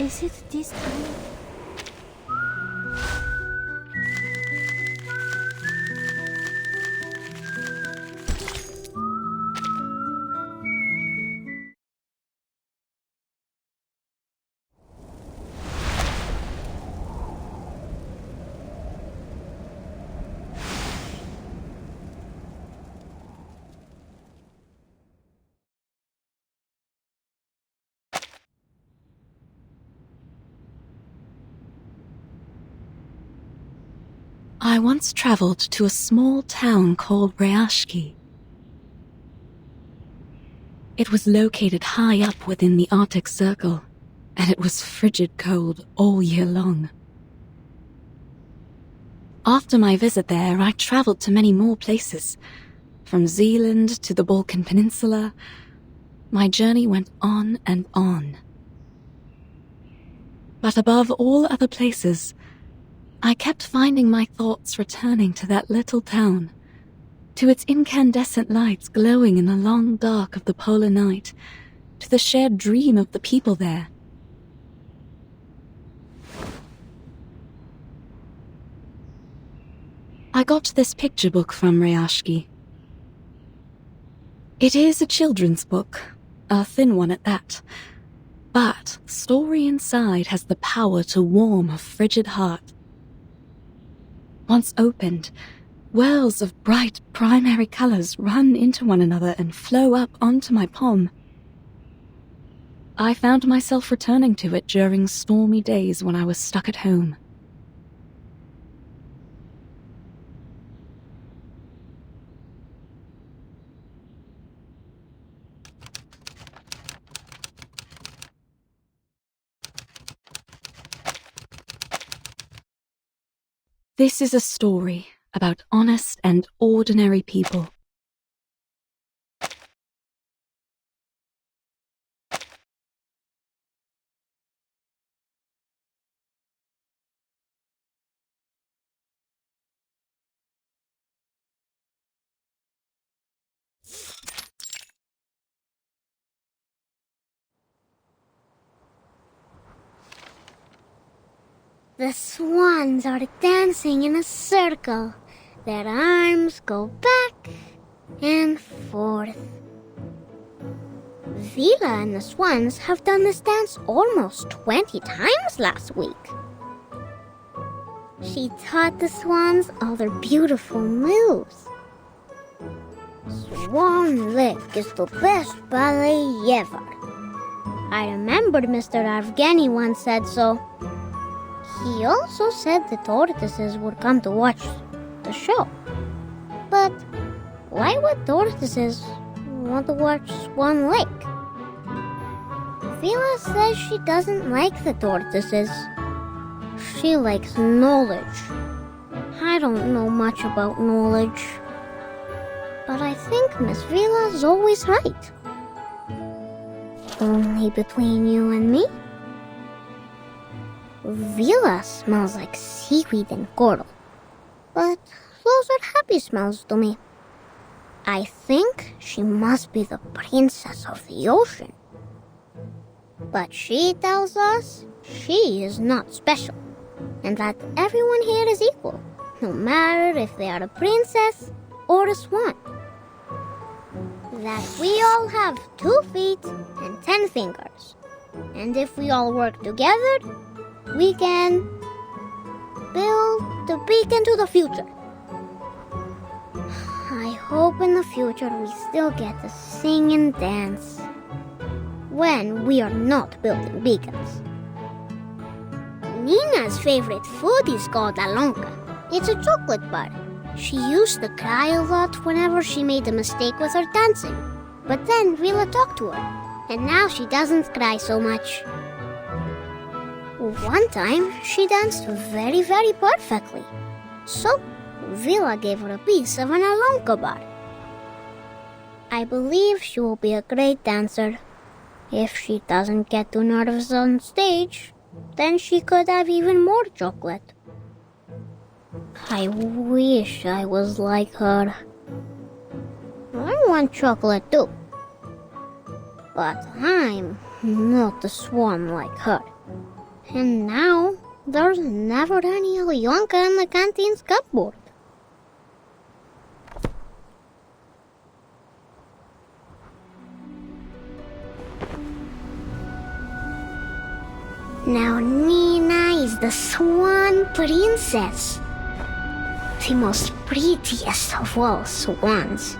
Is it this time? I once traveled to a small town called Ryashki. It was located high up within the Arctic Circle, and it was frigid cold all year long. After my visit there, I traveled to many more places, from Zealand to the Balkan Peninsula. My journey went on and on. But above all other places, I kept finding my thoughts returning to that little town, to its incandescent lights glowing in the long dark of the polar night, to the shared dream of the people there. I got this picture book from Ryashki. It is a children's book, a thin one at that, but the story inside has the power to warm a frigid heart. Once opened, whirls of bright primary colors run into one another and flow up onto my palm. I found myself returning to it during stormy days when I was stuck at home. This is a story about honest and ordinary people. The swans are dancing in a circle. Their arms go back and forth. Vila and the swans have done this dance almost 20 times last week. She taught the swans all their beautiful moves. Swan Lake is the best ballet ever. I remembered Mr. Evgeny once said so. He also said the tortoises would come to watch the show. But why would tortoises want to watch Swan Lake? Vila says she doesn't like the tortoises. She likes knowledge. I don't know much about knowledge. But I think Miss Vila's always right. Only between you and me? Vila smells like seaweed and coral, but those are happy smells to me. I think she must be the princess of the ocean. But she tells us she is not special, and that everyone here is equal, no matter if they are a princess or a swan. That we all have 2 feet and 10 fingers, and if we all work together, we can build the beacon to the future. I hope in the future we still get to sing and dance when we are not building beacons. Nina's favorite food is called alonka. It's a chocolate bar. She used to cry a lot whenever she made a mistake with her dancing. But then Vila talked to her, and now she doesn't cry so much. One time, she danced very, very perfectly. So, Vila gave her a piece of an alonka bar. I believe she will be a great dancer. If she doesn't get too nervous on stage, then she could have even more chocolate. I wish I was like her. I want chocolate too. But I'm not a swan like her. And now, there's never any Alyonka in the canteen's cupboard. Now Nina is the Swan Princess. The most prettiest of all swans.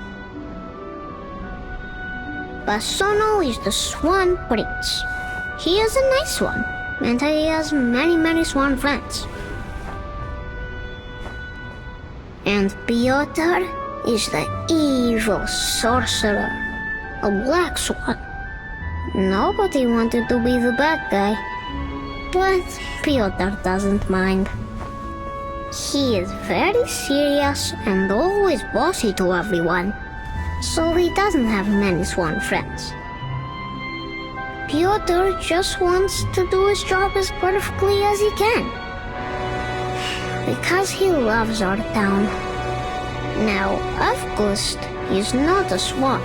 Basono is the Swan Prince. He is a nice one, and he has many swan friends. And Piotr is the evil sorcerer, a black swan. Nobody wanted to be the bad guy, but Piotr doesn't mind. He is very serious and always bossy to everyone, so he doesn't have many swan friends. Piotr just wants to do his job as perfectly as he can, because he loves our town. Now, August is not a swan,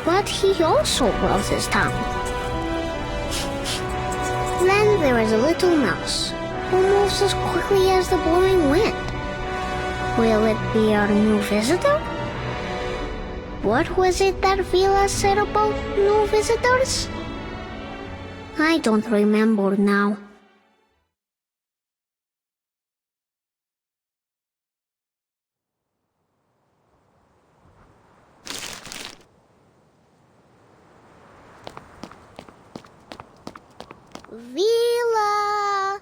but he also loves his town. Then there is a little mouse who moves as quickly as the blowing wind. Will it be our new visitor? What was it that Vila said about new visitors? I don't remember now. Vila!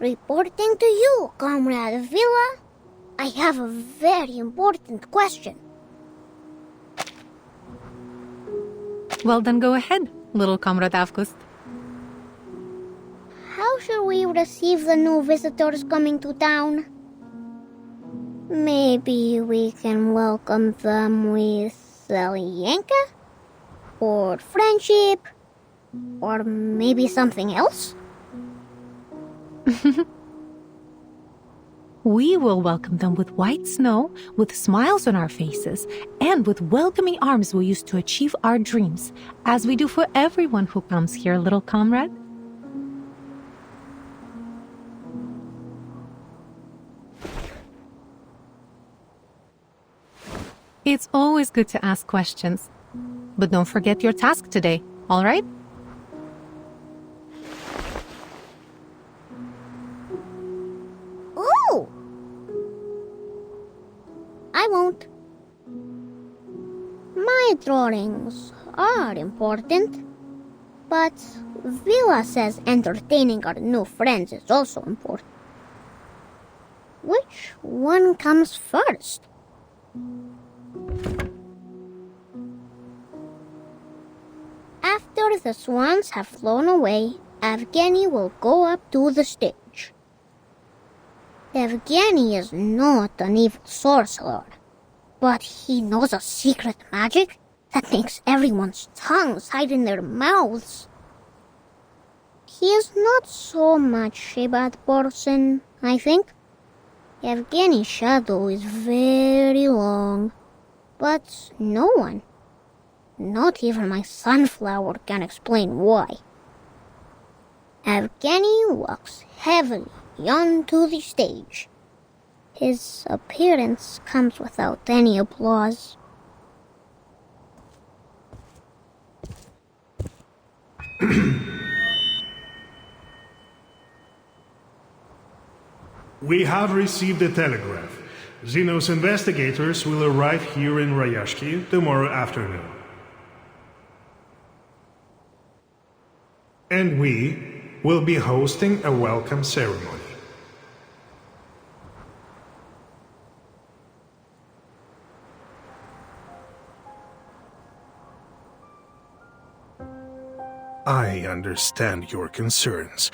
Reporting to you, Comrade Vila. I have a very important question. Well, then go ahead, little Comrade Avgust. How should we receive the new visitors coming to town? Maybe we can welcome them with Zelyanka? Or friendship? Or maybe something else? We will welcome them with white snow, with smiles on our faces, and with welcoming arms we use to achieve our dreams, as we do for everyone who comes here, little comrade. It's always good to ask questions. But don't forget your task today, all right? Ooh! I won't. My drawings are important, but Vila says entertaining our new friends is also important. Which one comes first? After the swans have flown away, Evgeny will go up to the stage. Evgeny is not an evil sorcerer, but he knows a secret magic that makes everyone's tongues hide in their mouths. He is not so much a bad person, I think. Evgeny's shadow is very long, but no one, not even my sunflower, can explain why. Evgeny walks heavily onto the stage. His appearance comes without any applause. We have received a telegraph. Xenos investigators will arrive here in Rayashki tomorrow afternoon. And we will be hosting a welcome ceremony. I understand your concerns.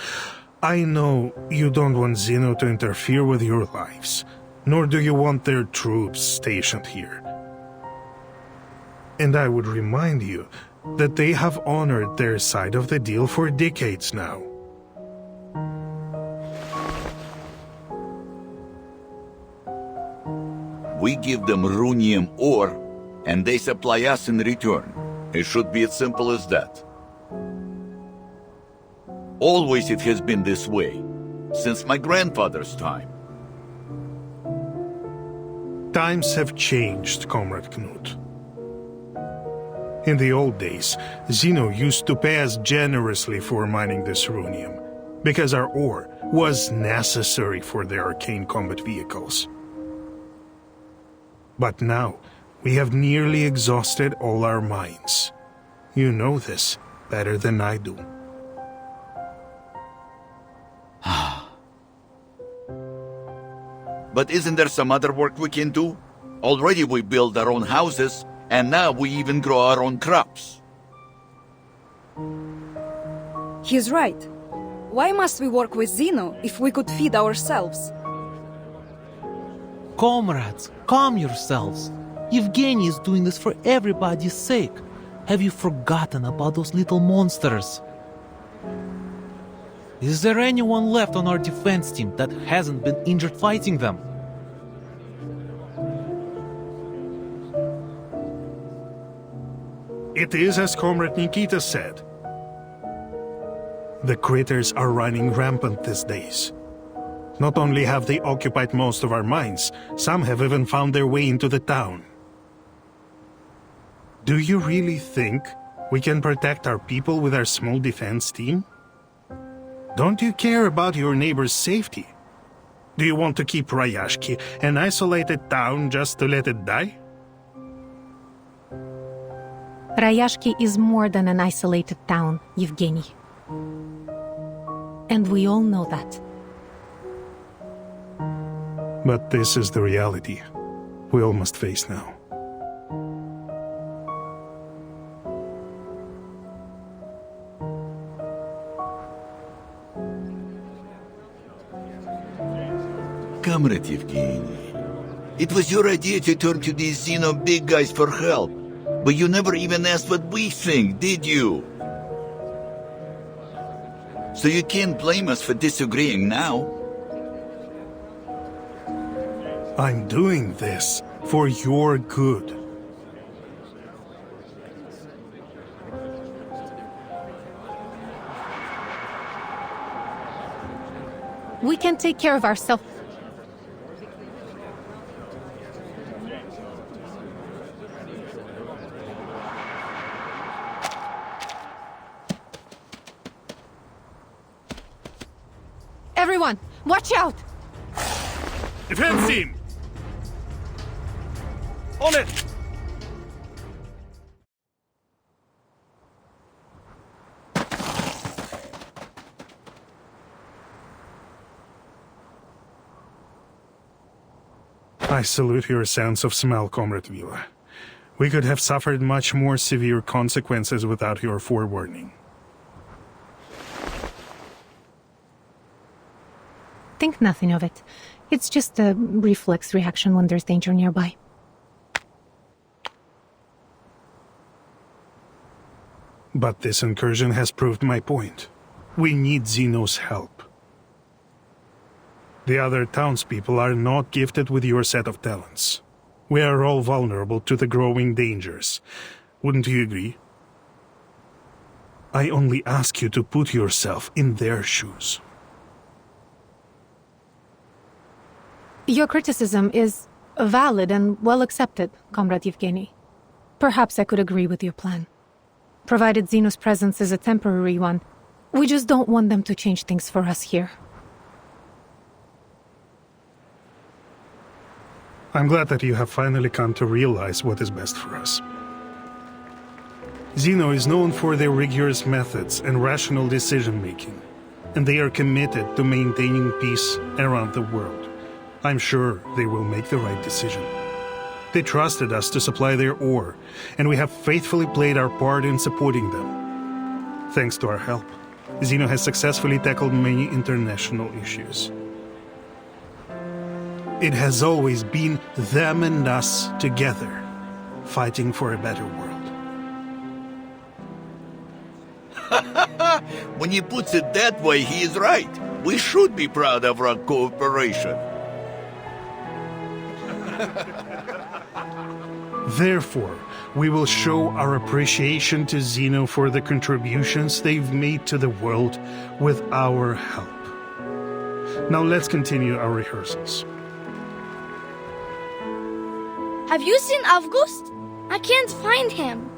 I know you don't want Xeno to interfere with your lives, nor do you want their troops stationed here. And I would remind you that they have honored their side of the deal for decades now. We give them runium ore, and they supply us in return. It should be as simple as that. Always it has been this way, since my grandfather's time. Times have changed, Comrade Knut. In the old days, Zeno used to pay us generously for mining this runium, because our ore was necessary for their arcane combat vehicles. But now, we have nearly exhausted all our mines. You know this better than I do. But isn't there some other work we can do? Already we build our own houses, and now we even grow our own crops. He's right. Why must we work with Zeno if we could feed ourselves? Comrades, calm yourselves. Evgeny is doing this for everybody's sake. Have you forgotten about those little monsters? Is there anyone left on our defense team that hasn't been injured fighting them? It is as Comrade Nikita said. The critters are running rampant these days. Not only have they occupied most of our mines, some have even found their way into the town. Do you really think we can protect our people with our small defense team? Don't you care about your neighbor's safety? Do you want to keep Rayashki an isolated town just to let it die? Rayashki is more than an isolated town, Evgeny. And we all know that. But this is the reality we all must face now. Comrade Evgeny, it was your idea to turn to these Zeno big guys for help, but you never even asked what we think, did you? So you can't blame us for disagreeing now. I'm doing this for your good. We can take care of ourselves. Everyone, watch out! Defense team! On it! I salute your sense of smell, Comrade Vila. We could have suffered much more severe consequences without your forewarning. Think nothing of it. It's just a reflex reaction when there's danger nearby. But this incursion has proved my point. We need Zeno's help. The other townspeople are not gifted with your set of talents. We are all vulnerable to the growing dangers. Wouldn't you agree? I only ask you to put yourself in their shoes. Your criticism is valid and well accepted, Comrade Evgeny. Perhaps I could agree with your plan. Provided Zeno's presence is a temporary one, we just don't want them to change things for us here. I'm glad that you have finally come to realize what is best for us. Zeno is known for their rigorous methods and rational decision-making, and they are committed to maintaining peace around the world. I'm sure they will make the right decision. They trusted us to supply their ore, and we have faithfully played our part in supporting them. Thanks to our help, Zeno has successfully tackled many international issues. It has always been them and us together, fighting for a better world. When he puts it that way, he is right. We should be proud of our cooperation. Therefore, we will show our appreciation to Zeno for the contributions they've made to the world with our help. Now let's continue our rehearsals. Have you seen August? I can't find him.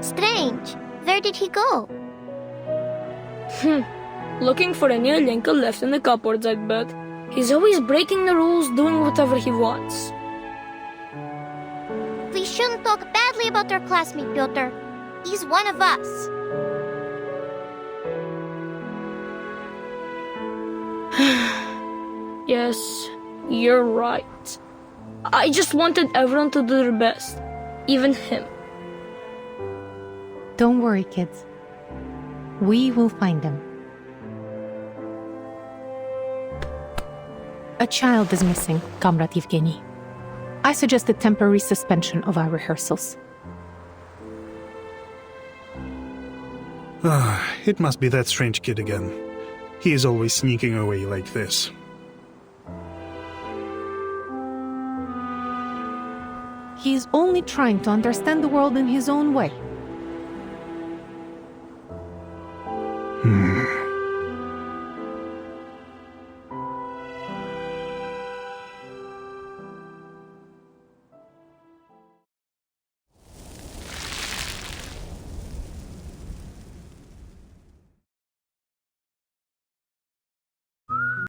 Strange. Where did he go? Looking for a new Lincoln left in the cupboards, I'd bet. He's always breaking the rules, doing whatever he wants. We shouldn't talk badly about our classmate, Piotr. He's one of us. Yes, you're right. I just wanted everyone to do their best. Even him. Don't worry, kids. We will find them. A child is missing, Comrade Yevgeny. I suggest a temporary suspension of our rehearsals. It must be that strange kid again. He is always sneaking away like this. He is only trying to understand the world in his own way.